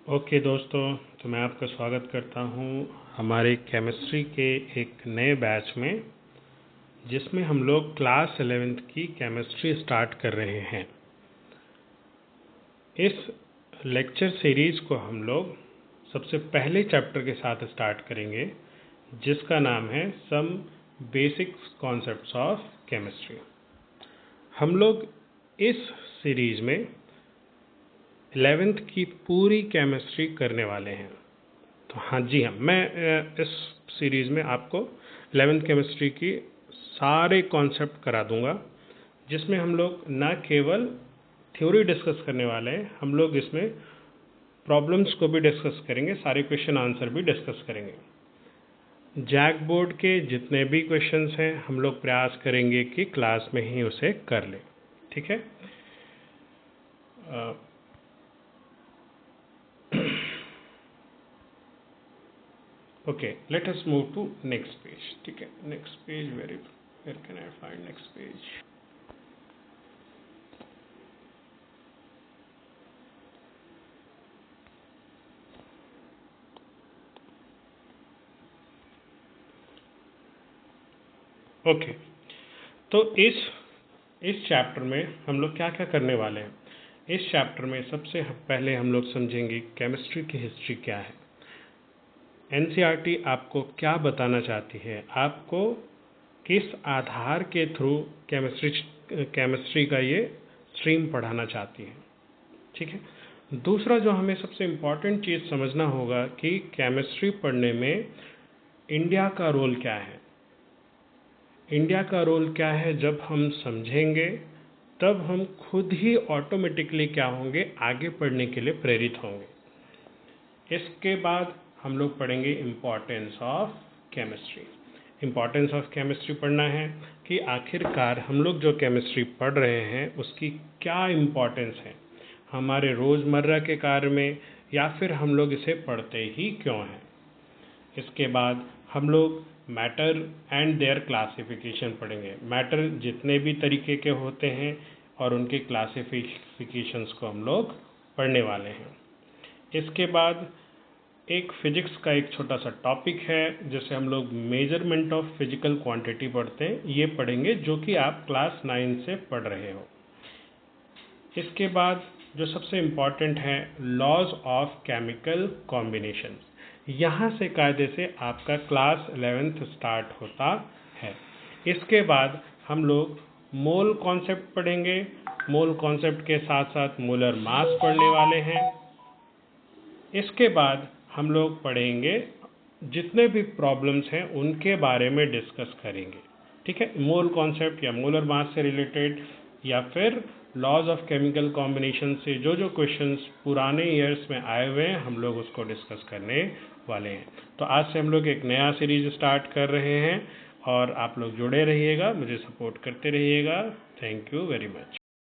Okay दोस्तों, तो मैं आपका स्वागत करता हूँ हमारे केमिस्ट्री के एक नए बैच में, जिसमें हम लोग क्लास 11th की केमिस्ट्री स्टार्ट कर रहे हैं। इस लेक्चर सीरीज़ को हम लोग सबसे पहले चैप्टर के साथ स्टार्ट करेंगे, जिसका नाम है some basic concepts of chemistry. हम लोग इस सीरीज़ में 11th की पूरी केमिस्ट्री करने वाले हैं। तो हाँ जी हाँ, मैं इस सीरीज़ में आपको 11th केमिस्ट्री की सारे कॉन्सेप्ट करा दूंगा, जिसमें हम लोग न केवल थ्योरी डिस्कस करने वाले हैं, हम लोग इसमें प्रॉब्लम्स को भी डिस्कस करेंगे, सारे क्वेश्चन आंसर भी डिस्कस करेंगे। जैक बोर्ड के जितने भी क्वेश्चंस हैं हम लोग प्रयास करेंगे कि क्लास में ही उसे कर लें, ठीक है। Okay, let us move to next page. ठीक है, next page, where can I find next page? Okay, तो इस चैप्टर में हम लोग क्या क्या करने वाले हैं। इस चैप्टर में सबसे पहले हम लोग समझेंगे केमिस्ट्री की हिस्ट्री क्या है, एनसीईआरटी आपको क्या बताना चाहती है, आपको किस आधार के थ्रू केमिस्ट्री का ये स्ट्रीम पढ़ाना चाहती है, ठीक है। दूसरा जो हमें सबसे इम्पॉर्टेंट चीज़ समझना होगा कि केमिस्ट्री पढ़ने में इंडिया का रोल क्या है। इंडिया का रोल क्या है जब हम समझेंगे, तब हम खुद ही ऑटोमेटिकली क्या होंगे, आगे पढ़ने के लिए प्रेरित होंगे। इसके बाद हम लोग पढ़ेंगे importance of chemistry. Importance of chemistry पढ़ना है कि आखिरकार हम लोग जो केमिस्ट्री पढ़ रहे हैं उसकी क्या इम्पॉर्टेंस है हमारे रोज़मर्रा के कार्य में, या फिर हम लोग इसे पढ़ते ही क्यों हैं। इसके बाद हम लोग मैटर एंड देयर क्लासिफिकेशन पढ़ेंगे। मैटर जितने भी तरीके के होते हैं और उनके क्लासिफिकेशंस को हम लोग पढ़ने वाले हैं। इसके बाद एक फिजिक्स का एक छोटा सा टॉपिक है जिसे हम लोग मेजरमेंट ऑफ फिजिकल क्वांटिटी पढ़ते हैं, ये पढ़ेंगे, जो कि आप क्लास 9 से पढ़ रहे हो। इसके बाद जो सबसे इम्पॉर्टेंट है, लॉज ऑफ केमिकल कॉम्बिनेशन। यहाँ से कायदे से आपका क्लास 11th स्टार्ट होता है। इसके बाद हम लोग मोल कॉन्सेप्ट पढ़ेंगे। मोल कॉन्सेप्ट के साथ साथ मोलर मास पढ़ने वाले हैं। इसके बाद हम लोग पढ़ेंगे जितने भी प्रॉब्लम्स हैं उनके बारे में डिस्कस करेंगे, ठीक है। मोल कॉन्सेप्ट या मोलर मास से रिलेटेड, या फिर लॉज ऑफ केमिकल कॉम्बिनेशन से जो जो क्वेश्चंस पुराने ईयर्स में आए हुए हैं हम लोग उसको डिस्कस करने वाले हैं। तो आज से हम लोग एक नया सीरीज स्टार्ट कर रहे हैं और आप लोग जुड़े रहिएगा, मुझे सपोर्ट करते रहिएगा। Thank you very much.